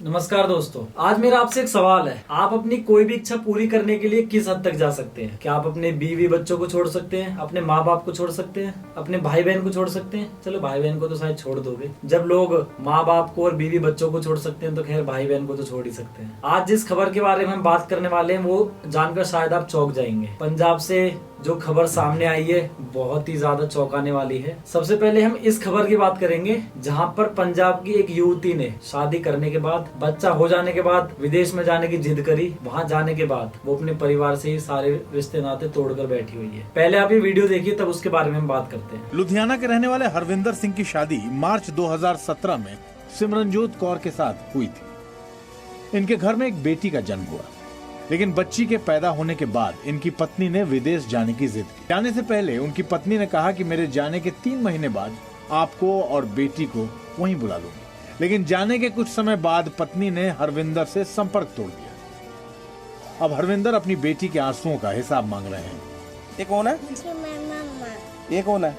नमस्कार दोस्तों, आज मेरा आपसे एक सवाल है। आप अपनी कोई भी इच्छा पूरी करने के लिए किस हद तक जा सकते हैं? क्या आप अपने बीवी बच्चों को छोड़ सकते हैं? अपने माँ बाप को छोड़ सकते हैं? अपने भाई बहन को छोड़ सकते हैं? चलो भाई बहन को तो शायद छोड़ दोगे। जब लोग माँ बाप को और बीवी बच्चों को छोड़ सकते हैं तो खैर भाई बहन को तो छोड़ ही सकते हैं। आज जिस खबर के बारे में हम बात करने वाले हैं वो जानकर शायद आप चौंक जाएंगे। पंजाब से जो खबर सामने आई है बहुत ही ज्यादा चौंकाने वाली है। सबसे पहले हम इस खबर की बात करेंगे जहां पर पंजाब की एक युवती ने शादी करने के बाद, बच्चा हो जाने के बाद विदेश में जाने की जिद करी। वहां जाने के बाद वो अपने परिवार से ही सारे रिश्ते नाते तोड़कर बैठी हुई है। पहले आप ये वीडियो देखिए, तब उसके बारे में हम बात करते हैं। लुधियाना के रहने वाले हरविंदर सिंह की शादी मार्च 2017 में सिमरनजोत कौर के साथ हुई थी। इनके घर में एक बेटी का जन्म हुआ, लेकिन बच्ची के पैदा होने के बाद इनकी पत्नी ने विदेश जाने की जिद की। जाने से पहले उनकी पत्नी ने कहा कि मेरे जाने के 3 महीने बाद आपको और बेटी को वहीं बुला लूंगी। लेकिन जाने के कुछ समय बाद पत्नी ने हरविंदर से संपर्क तोड़ दिया। अब हरविंदर अपनी बेटी के आंसुओं का हिसाब मांग रहे हैं। ये कौन है? ये कौन है?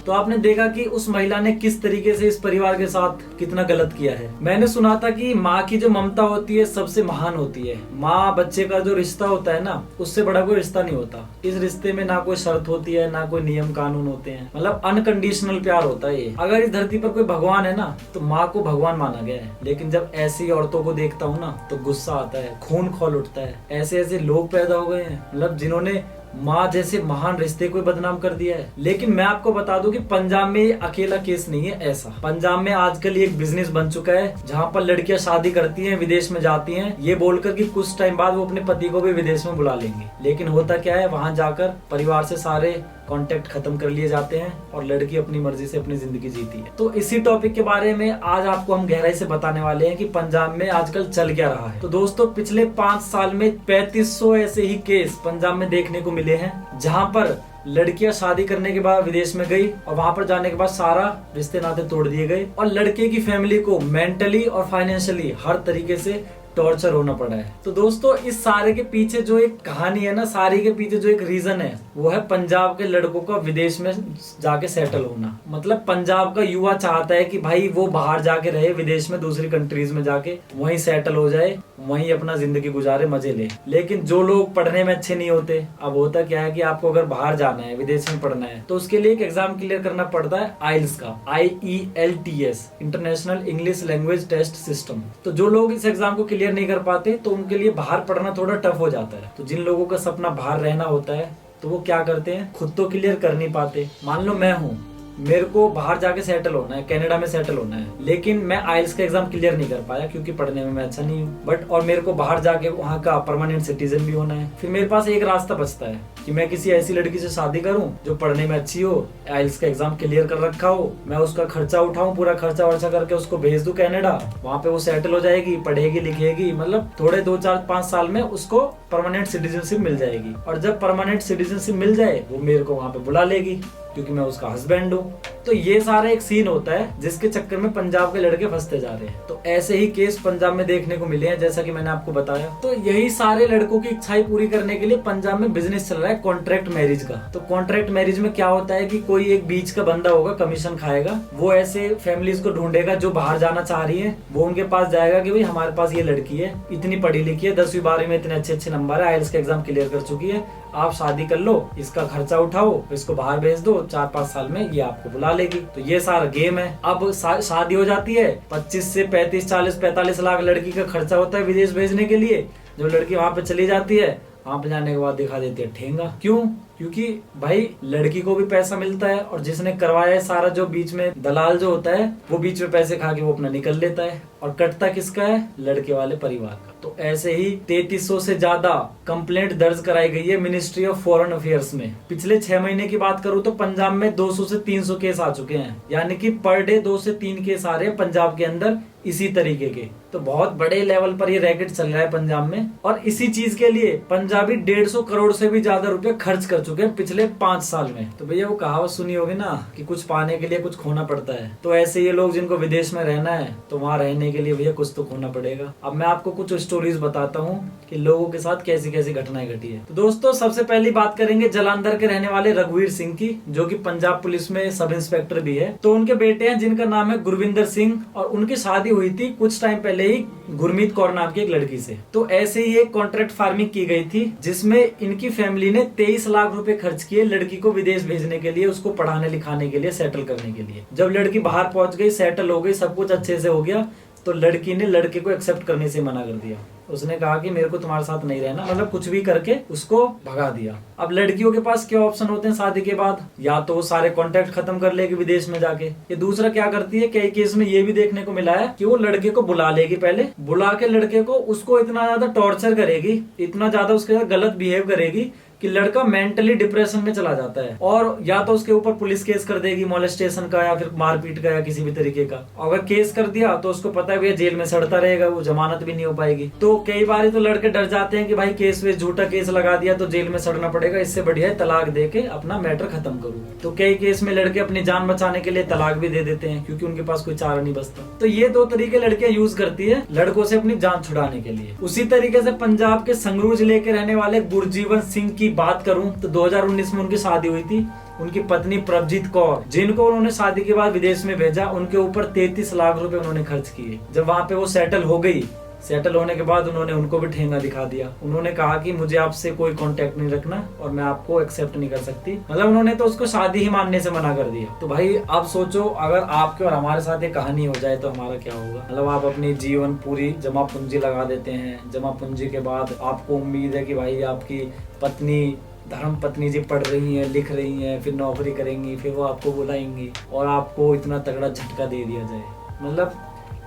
तो आपने देखा कि उस महिला ने किस तरीके से इस परिवार के साथ कितना गलत किया है। मैंने सुना था कि माँ की जो ममता होती है सबसे महान होती है। माँ बच्चे का जो रिश्ता होता है ना, उससे बड़ा कोई रिश्ता नहीं होता। इस रिश्ते में ना कोई शर्त होती है, ना कोई नियम कानून होते हैं। मतलब अनकंडीशनल प्यार होता है ये। अगर इस धरती पर कोई भगवान है ना, तो माँ को भगवान माना गया है। लेकिन जब ऐसी औरतों को देखता हूँ ना, तो गुस्सा आता है, खून खौल उठता है। ऐसे ऐसे लोग पैदा हो गए हैं, मतलब जिन्होंने माँ जैसे महान रिश्ते को बदनाम कर दिया है। लेकिन मैं आपको बता दूं कि पंजाब में ये अकेला केस नहीं है। ऐसा पंजाब में आजकल एक बिजनेस बन चुका है जहाँ पर लड़कियां शादी करती हैं, विदेश में जाती हैं, ये बोलकर कि कुछ टाइम बाद वो अपने पति को भी विदेश में बुला लेंगे। लेकिन होता क्या है, वहाँ जाकर परिवार से सारे कांटेक्ट खत्म कर लिए जाते हैं और लड़की अपनी मर्जी से अपनी जिंदगी जीती है। तो इसी टॉपिक के बारे में आज आपको हम गहराई से बताने वाले हैं कि पंजाब में आजकल चल क्या रहा है। तो दोस्तों, पिछले 5 साल में 3500 ऐसे ही केस पंजाब में देखने को मिले हैं जहां पर लड़कियां शादी करने के बाद विदेश में गई और वहां पर जाने के बाद सारा रिश्ते नाते तोड़ दिए गए और लड़के की फैमिली को मेंटली और फाइनेंशियली हर तरीके से टॉर्चर होना पड़ा है। तो दोस्तों, इस सारे के पीछे जो एक कहानी है ना, सारी के पीछे जो एक रीजन है, वो है पंजाब के लड़कों का विदेश में जाके सेटल होना। मतलब पंजाब का युवा चाहता है कि भाई वो बाहर जाके रहे, विदेश में दूसरी कंट्रीज में जाके वहीं सेटल हो जाए, वहीं अपना जिंदगी गुजारे, मजे ले। लेकिन जो लोग पढ़ने में अच्छे नहीं होते, अब होता क्या है कि आपको अगर बाहर जाना है, विदेश में पढ़ना है, तो उसके लिए एक एग्जाम क्लियर करना पड़ता है आइल्स का, IELTS, international English language test system. तो जो लोग इस एग्जाम को क्लियर नहीं कर पाते तो उनके लिए बाहर पढ़ना थोड़ा टफ हो जाता है। तो जिन लोगों का सपना बाहर रहना होता है तो वो क्या करते हैं, खुद तो क्लियर कर नहीं पाते। मान लो मैं हूँ, मेरे को बाहर जाके सेटल होना है, कनाडा में सेटल होना है, लेकिन मैं आइल्स का एग्जाम क्लियर नहीं कर पाया क्योंकि पढ़ने में मैं अच्छा नहीं हूँ। बट और मेरे को बाहर जाके वहाँ का परमानेंट सिटीजन भी होना है। फिर मेरे पास एक रास्ता बचता है कि मैं किसी ऐसी लड़की से शादी करूं जो पढ़ने में अच्छी हो, आइल्स का एग्जाम क्लियर कर रखा हो, मैं उसका खर्चा उठाऊं, पूरा खर्चा वर्चा करके उसको भेज दूं कनाडा। वहाँ पे वो सेटल हो जाएगी, पढ़ेगी लिखेगी, मतलब थोड़े 2 4 5 साल में उसको परमानेंट सिटीजनशिप मिल जाएगी। और जब परमानेंट सिटीजनशिप मिल जाए, वो मेरे को वहाँ पे बुला लेगी क्योंकि मैं उसका हस्बैंड हूँ। तो ये सारा एक सीन होता है जिसके चक्कर में पंजाब के लड़के फंसते जा रहे हैं। तो ऐसे ही केस पंजाब में देखने को मिले हैं, जैसा कि मैंने आपको बताया। तो यही सारे लड़कों की इच्छाएं पूरी करने के लिए पंजाब में बिजनेस चल रहा है कॉन्ट्रैक्ट मैरिज का। तो कॉन्ट्रैक्ट मैरिज में क्या होता है कि कोई एक बीच का बंदा होगा, कमीशन खाएगा, वो ऐसे फैमिलीज को ढूंढेगा जो बाहर जाना चाह रही है। वो उनके पास जाएगा कि भाई हमारे पास ये लड़की है, इतनी पढ़ी लिखी है, 10वीं 12वीं में इतने अच्छे नंबर है, आइल्स का एग्जाम क्लियर कर चुकी है, आप शादी कर लो, इसका खर्चा उठाओ, इसको बाहर भेज दो, 4-5 साल में ये आपको बुला लेगी। तो ये सारा गेम है। अब शादी हो जाती है, 25 से 35, 40, 45 लाख लड़की का खर्चा होता है विदेश भेजने के लिए। जब लड़की वहां पे चली जाती है, वहां पे जाने के बाद दिखा देती है ठेंगा। क्यों? क्योंकि भाई लड़की को भी पैसा मिलता है और जिसने करवाया है सारा, जो बीच में दलाल जो होता है, वो बीच में पैसे खा के वो अपना निकल लेता है। और कटता किसका है? लड़के वाले परिवार का। तो ऐसे ही 3300 से ज्यादा कंप्लेंट दर्ज कराई गई है मिनिस्ट्री ऑफ फॉरेन अफेयर्स में। पिछले 6 महीने की बात करूं तो पंजाब में 200 से 300 केस आ चुके हैं, यानी कि पर डे 2 से 3 केस आ रहे हैं पंजाब के अंदर इसी तरीके के। तो तो बहुत बड़े लेवल पर ये रैकेट चल रहा है पंजाब में, और इसी चीज के लिए पंजाबी 150 करोड़ से भी ज्यादा रुपए खर्च कर चुके हैं पिछले 5 साल में। तो भैया वो कहावत सुनी होगी ना कि कुछ पाने के लिए कुछ खोना पड़ता है, तो ऐसे ये लोग जिनको विदेश में रहना है तो वहाँ रहने के लिए भैया कुछ तो खोना पड़ेगा। अब मैं आपको कुछ स्टोरीज बताता हूँ कि लोगों के साथ कैसी कैसी घटनाएं घटी है। तो दोस्तों सबसे पहली बात करेंगे जालंधर के रहने वाले रघुवीर सिंह की, जो कि पंजाब पुलिस में सब इंस्पेक्टर भी है। तो उनके बेटे हैं जिनका नाम है गुरविंदर सिंह, और उनकी शादी हुई थी कुछ टाइम पहले ही गुरमीत कौर नाम की एक लड़की से। तो ऐसे ही एक कॉन्ट्रैक्ट फार्मिंग की गई थी जिसमें इनकी फैमिली ने 23 लाख रुपए खर्च किए लड़की को विदेश भेजने के लिए, उसको पढ़ाने लिखाने के लिए, सेटल करने के लिए। जब लड़की बाहर पहुंच गई, सेटल हो गई, सब कुछ अच्छे से हो गया, तो लड़की ने लड़के को एक्सेप्ट करने से मना कर दिया। उसने कहा कि मेरे को तुम्हारे साथ नहीं रहना, मतलब कुछ भी करके उसको भगा दिया। अब लड़कियों के पास क्या ऑप्शन होते हैं शादी के बाद, या तो वो सारे कॉन्टेक्ट खत्म कर लेगी विदेश में जाके, ये दूसरा क्या करती है, कई केस में ये भी देखने को मिला है कि वो लड़के को बुला लेगी, पहले बुला के लड़के को उसको इतना ज्यादा टॉर्चर करेगी, इतना ज्यादा उसके साथ गलत बिहेव करेगी कि लड़का मेंटली डिप्रेशन में चला जाता है, और या तो उसके ऊपर पुलिस केस कर देगी मोलेस्टेशन का या फिर मारपीट का या किसी भी तरीके का। अगर केस कर दिया तो उसको पता है भैया जेल में सड़ता रहेगा, वो जमानत भी नहीं हो पाएगी। तो कई बार तो लड़के डर जाते हैं कि भाई केस में झूठा केस लगा दिया तो जेल में सड़ना पड़ेगा, इससे बढ़िया है तलाक दे के अपना मैटर खत्म करूँ। तो कई केस में लड़के अपनी जान बचाने के लिए तलाक भी दे देते हैं क्योंकि उनके पास कोई चारा नहीं बचता। तो ये 2 तरीके लड़कियां यूज करती है लड़कों से अपनी जान छुड़ाने के लिए। उसी तरीके से पंजाब के संगरूर जिले के रहने वाले गुरजीवन सिंह की बात करूं तो 2019 में उनकी शादी हुई थी। उनकी पत्नी प्रभजीत कौर, जिनको उन्होंने शादी के बाद विदेश में भेजा, उनके ऊपर 33 लाख रुपए उन्होंने खर्च किए। जब वहां पे वो सेटल हो गई, सेटल होने के बाद उन्होंने उनको भी ठेंगा दिखा दिया। उन्होंने कहा कि मुझे आपसे कोई कांटेक्ट नहीं रखना और मैं आपको एक्सेप्ट नहीं कर सकती, मतलब उन्होंने तो उसको शादी ही मानने से मना कर दिया। तो भाई आप सोचो, अगर आपके और हमारे साथ एक कहानी हो जाए तो हमारा क्या होगा। मतलब आप अपनी जीवन पूरी जमा पूंजी लगा देते हैं, जमा पूंजी के बाद आपको उम्मीद है कि भाई आपकी पत्नी, धर्म पत्नी जी पढ़ रही हैं, लिख रही हैं, फिर नौकरी करेंगी, फिर वो आपको बुलाएंगी और आपको इतना तगड़ा झटका दे दिया जाए। मतलब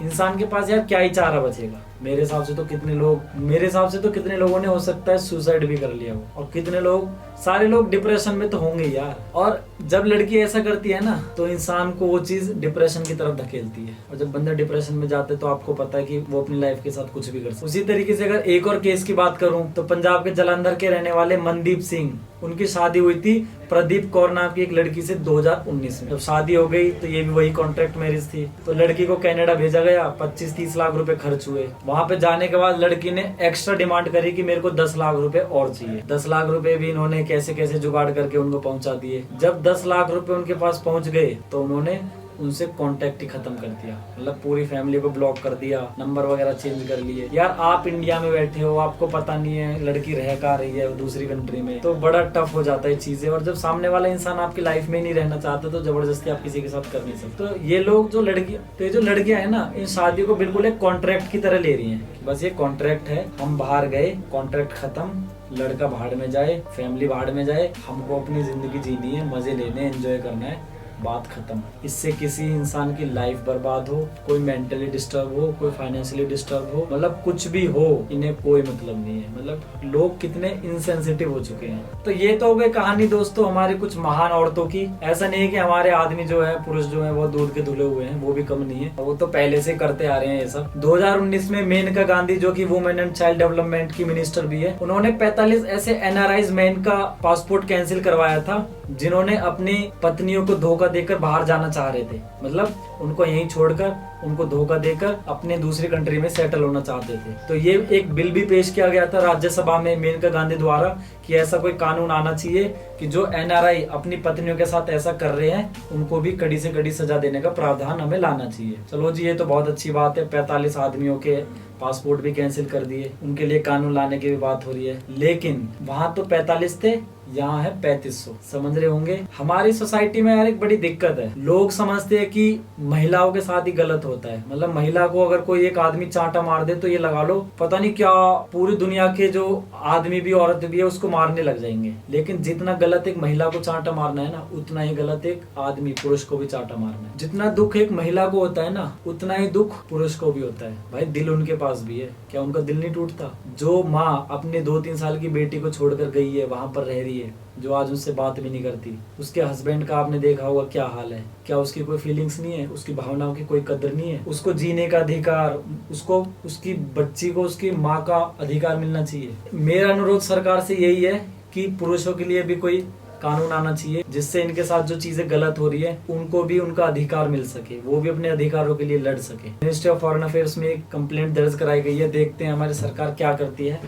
इंसान के पास यार क्या ही चारा बचेगा। मेरे हिसाब से तो कितने लोगों ने हो सकता है सुसाइड भी कर लिया हो, और कितने लोग, सारे लोग डिप्रेशन में तो होंगे यार। और जब लड़की ऐसा करती है ना तो इंसान को वो चीज डिप्रेशन की तरफ धकेलती है, और जब बंदा डिप्रेशन में जाता है तो आपको पता है कि वो अपनी लाइफ के साथ कुछ भी कर सकता है। उसी तरीके से अगर एक और केस की बात करूं तो पंजाब के जालंधर के रहने वाले मनदीप सिंह, उनकी शादी हुई थी प्रदीप कौर नाम की एक लड़की से 2019 में। जब शादी हो गई तो ये भी वही कॉन्ट्रैक्ट मैरिज थी। तो लड़की को कनाडा भेजा गया, 25-30 लाख रुपए खर्च हुए। वहां पे जाने के बाद लड़की ने एक्स्ट्रा डिमांड करी कि मेरे को 10 लाख रुपए और चाहिए। 10 लाख रुपए भी इन्होंने कैसे कैसे जुगाड़ करके उनको पहुंचा दिए। जब 10 लाख रुपए उनके पास पहुंच गए तो उन्होंने उनसे कांटेक्ट ही खत्म कर दिया, मतलब पूरी फैमिली को ब्लॉक कर दिया, नंबर वगैरह चेंज कर लिए। यार आप इंडिया में बैठे हो, आपको पता नहीं है लड़की रह कहाँ रही है दूसरी कंट्री में, तो बड़ा टफ हो जाता है चीजें। और जब सामने वाला इंसान आपकी लाइफ में नहीं रहना चाहता तो जबरदस्ती आप किसी के साथ कर नहीं सकते। तो ये लोग जो लड़कियां है ना, इन शादी को बिल्कुल एक कॉन्ट्रैक्ट की तरह ले रही है। बस ये कॉन्ट्रैक्ट है, हम बाहर गए, कॉन्ट्रैक्ट खत्म, लड़का भाड़ में जाए, फैमिली भाड़ में जाए, हमको अपनी जिंदगी जीनी है, मजे लेने, एंजॉय करना है, बात खत्म। इससे किसी इंसान की लाइफ बर्बाद हो, कोई मेंटली डिस्टर्ब हो, कोई फाइनेंशियली डिस्टर्ब हो, मतलब कुछ भी हो, इन्हें कोई मतलब नहीं है। मतलब लोग कितने इनसेंसिटिव हो चुके हैं। तो ये तो हो गई कहानी दोस्तों हमारी कुछ महान औरतों की। ऐसा नहीं है कि हमारे आदमी जो है, पुरुष जो है वो दूध के धुले हुए हैं, वो भी कम नहीं है, वो तो पहले से करते आ रहे हैं ये सब। 2019 में मेनका गांधी, जो की वुमेन एंड चाइल्ड डेवलपमेंट की मिनिस्टर भी है, उन्होंने 45 ऐसे NRIs मैन का पासपोर्ट कैंसिल करवाया था जिन्होंने अपनी पत्नियों को धोखा देकर बाहर जाना चाह रहे थे। मतलब उनको यहीं छोड़कर, उनको धोखा देकर अपने दूसरी कंट्री में सेटल होना चाहते थे। तो ये एक बिल भी पेश किया गया था राज्यसभा में मेनका गांधी द्वारा कि ऐसा कोई कानून आना चाहिए कि जो NRI अपनी पत्नियों के साथ ऐसा कर रहे हैं उनको भी कड़ी से कड़ी सजा देने का प्रावधान हमें लाना चाहिए। चलो जी, ये तो बहुत अच्छी बात है। 45 आदमियों के पासपोर्ट भी कैंसिल कर दिए, उनके लिए कानून लाने की भी बात हो रही है। लेकिन वहां तो 45 थे, यहाँ है 3500। समझ रहे होंगे हमारी सोसाइटी में यार एक बड़ी दिक्कत है। लोग समझते हैं कि महिलाओं के साथ ही गलत होता है। मतलब महिला को अगर कोई एक आदमी चांटा मार दे तो ये लगा लो पता नहीं क्या पूरी दुनिया के जो आदमी भी औरत भी है उसको मारने लग जाएंगे। लेकिन जितना गलत एक महिला को चांटा मारना है ना, उतना ही गलत एक आदमी पुरुष को भी चांटा मारना है। जितना दुख एक महिला को होता है ना, उतना ही दुख पुरुष को भी होता है। भाई दिल उनके पास भी है, क्या उनका दिल नहीं टूटता? जो माँ अपने 2-3 साल की बेटी को छोड़कर गई है, वहां पर रह रही है, जो आज उससे बात भी नहीं करती, उसके हस्बैंड का आपने देखा होगा क्या हाल है। क्या उसकी कोई फीलिंग्स नहीं है? उसकी भावनाओं की कोई कदर नहीं है? उसको जीने का अधिकार, उसको उसकी बच्ची को उसकी माँ का अधिकार मिलना चाहिए। मेरा अनुरोध सरकार से यही है कि पुरुषों के लिए भी कोई कानून आना चाहिए जिससे इनके साथ जो चीजें गलत हो रही है उनको भी उनका अधिकार मिल सके, वो भी अपने अधिकारों के लिए लड़ सके। मिनिस्ट्री ऑफ फॉरेन अफेयर्स में एक कंप्लेंट दर्ज कराई गई है, देखते हैं हमारी सरकार क्या करती है।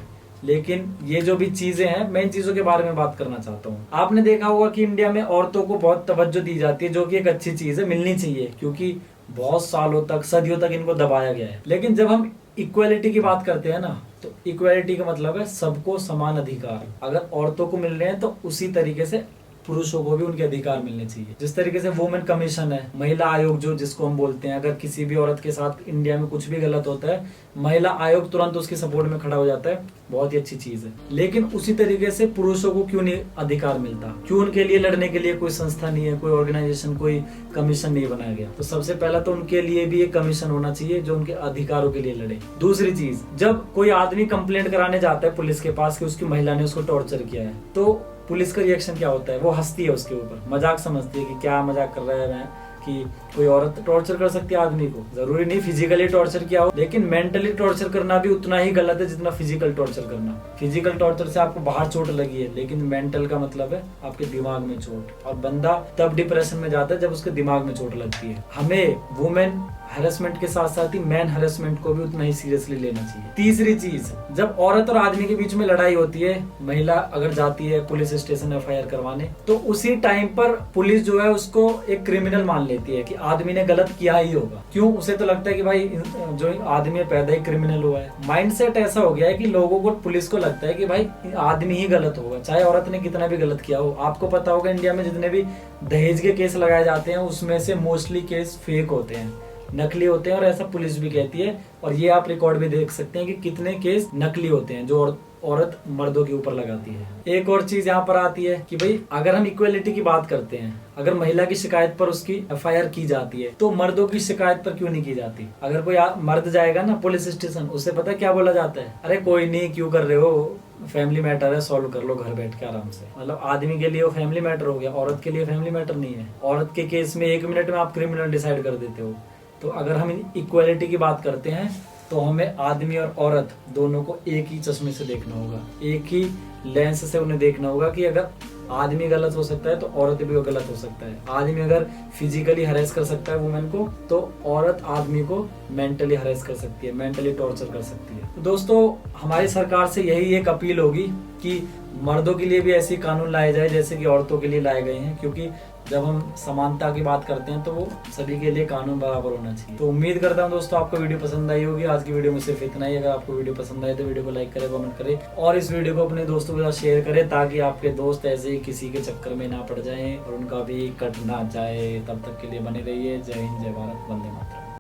लेकिन ये जो भी चीजें हैं, मैं इन चीजों के बारे में बात करना चाहता हूँ। आपने देखा होगा कि इंडिया में औरतों को बहुत तवज्जो दी जाती है, जो कि एक अच्छी चीज है, मिलनी चाहिए, क्योंकि बहुत सालों तक, सदियों तक इनको दबाया गया है। लेकिन जब हम इक्वालिटी की बात करते हैं ना, तो इक्वालिटी का मतलब है सबको समान अधिकार। अगर औरतों को मिल रहे हैं तो उसी तरीके से पुरुषों को भी उनके अधिकार मिलने चाहिए। जिस तरीके से वुमेन कमीशन है, महिला आयोग जो जिसको हम बोलते हैं, अगर किसी भी औरत के साथ इंडिया में कुछ भी गलत होता है, महिला आयोग तुरंत उसके सपोर्ट में खड़ा हो जाता है, बहुत ही अच्छी चीज है। लेकिन उसी तरीके से पुरुषों को क्यों नहीं अधिकार मिलता? क्यों उनके लिए लड़ने के लिए कोई संस्था नहीं है, कोई ऑर्गेनाइजेशन, कोई कमीशन नहीं बनाया गया? तो सबसे पहला तो उनके लिए भी एक कमीशन होना चाहिए जो उनके अधिकारों के लिए लड़े। दूसरी चीज, जब कोई आदमी कंप्लेंट कराने जाता है पुलिस के पास कि उसकी महिला ने उसको टॉर्चर किया है, तो पुलिस का रिएक्शन क्या होता है? वो हंसती है उसके ऊपर, मजाक समझती है कि क्या मजाक कर रहा है, कि कोई औरत टॉर्चर कर सकती है आदमी को। जरूरी नहीं फिजिकली टॉर्चर किया हो, लेकिन मेंटली टॉर्चर करना भी उतना ही गलत है जितना फिजिकल टॉर्चर करना। फिजिकल टॉर्चर से आपको बाहर चोट लगी है, लेकिन मेंटल का मतलब है आपके दिमाग में चोट, और बंदा तब डिप्रेशन में जाता है जब उसके दिमाग में चोट लगती है। हमें वुमेन हैरेसमेंट के साथ साथ ही मैन हैरेसमेंट को भी उतना ही सीरियसली लेना चाहिए। तीसरी चीज, जब औरत और आदमी के बीच में लड़ाई होती है, महिला अगर जाती है पुलिस स्टेशन एफआईआर करवाने, तो उसी टाइम पर पुलिस जो है उसको एक क्रिमिनल मान लेती है कि आदमी ने गलत किया ही होगा। क्यों? उसे तो लगता है कि भाई जो आदमी पैदा ही क्रिमिनल हुआ है। माइंडसेट ऐसा हो गया है कि लोगों को, पुलिस को लगता है कि भाई आदमी ही गलत होगा, चाहे औरत ने कितना भी गलत किया हो। आपको पता होगा इंडिया में जितने भी दहेज के केस लगाए जाते हैं उसमें से मोस्टली केस फेक होते हैं, नकली होते हैं, और ऐसा पुलिस भी कहती है। और ये आप रिकॉर्ड भी देख सकते हैं कि कितने केस नकली होते हैं जो औरत मर्दों के ऊपर लगाती है। एक और चीज यहाँ पर आती है कि भाई अगर हम इक्वलिटी की बात करते हैं, अगर महिला की शिकायत पर उसकी एफआईआर की जाती है, तो मर्दों की शिकायत पर क्यों नहीं की जाती? अगर कोई मर्द जाएगा ना पुलिस स्टेशन, उससे पता क्या बोला जाता है? अरे कोई नहीं, क्यों कर रहे हो, फैमिली मैटर है, सॉल्व कर लो घर बैठ के आराम से। मतलब आदमी के लिए वो फैमिली मैटर हो गया, औरत के लिए फैमिली मैटर नहीं है। औरत के केस में 1 मिनट में आप क्रिमिनल डिसाइड कर देते हो। तो अगर हम इक्वालिटी की बात करते हैं तो हमें आदमी और औरत दोनों को एक ही चश्मे से देखना होगा, एक ही लेंस से उन्हें देखना होगा कि अगर आदमी गलत हो सकता है तो औरत भी गलत हो सकता है। आदमी अगर फिजिकली हरेस कर सकता है वुमेन को, तो औरत आदमी को मेंटली हरेस कर सकती है, मेंटली टॉर्चर कर सकती है। तो दोस्तों, हमारी सरकार से यही एक अपील होगी कि मर्दों के लिए भी ऐसे कानून लाए जाए जैसे कि औरतों के लिए लाए गए हैं, क्योंकि जब हम समानता की बात करते हैं तो वो सभी के लिए कानून बराबर होना चाहिए। तो उम्मीद करता हूँ दोस्तों आपको वीडियो पसंद आई होगी। आज की वीडियो में सिर्फ इतना ही। अगर आपको वीडियो पसंद आए तो वीडियो को लाइक करें, कमेंट करें, और इस वीडियो को अपने दोस्तों के साथ शेयर करें, ताकि आपके दोस्त ऐसे ही किसी के चक्कर में ना पड़ जाएं और उनका भी कट ना जाए। तब तक के लिए बने रहिए। जय हिंद, जय भारत, वंदे मातरम।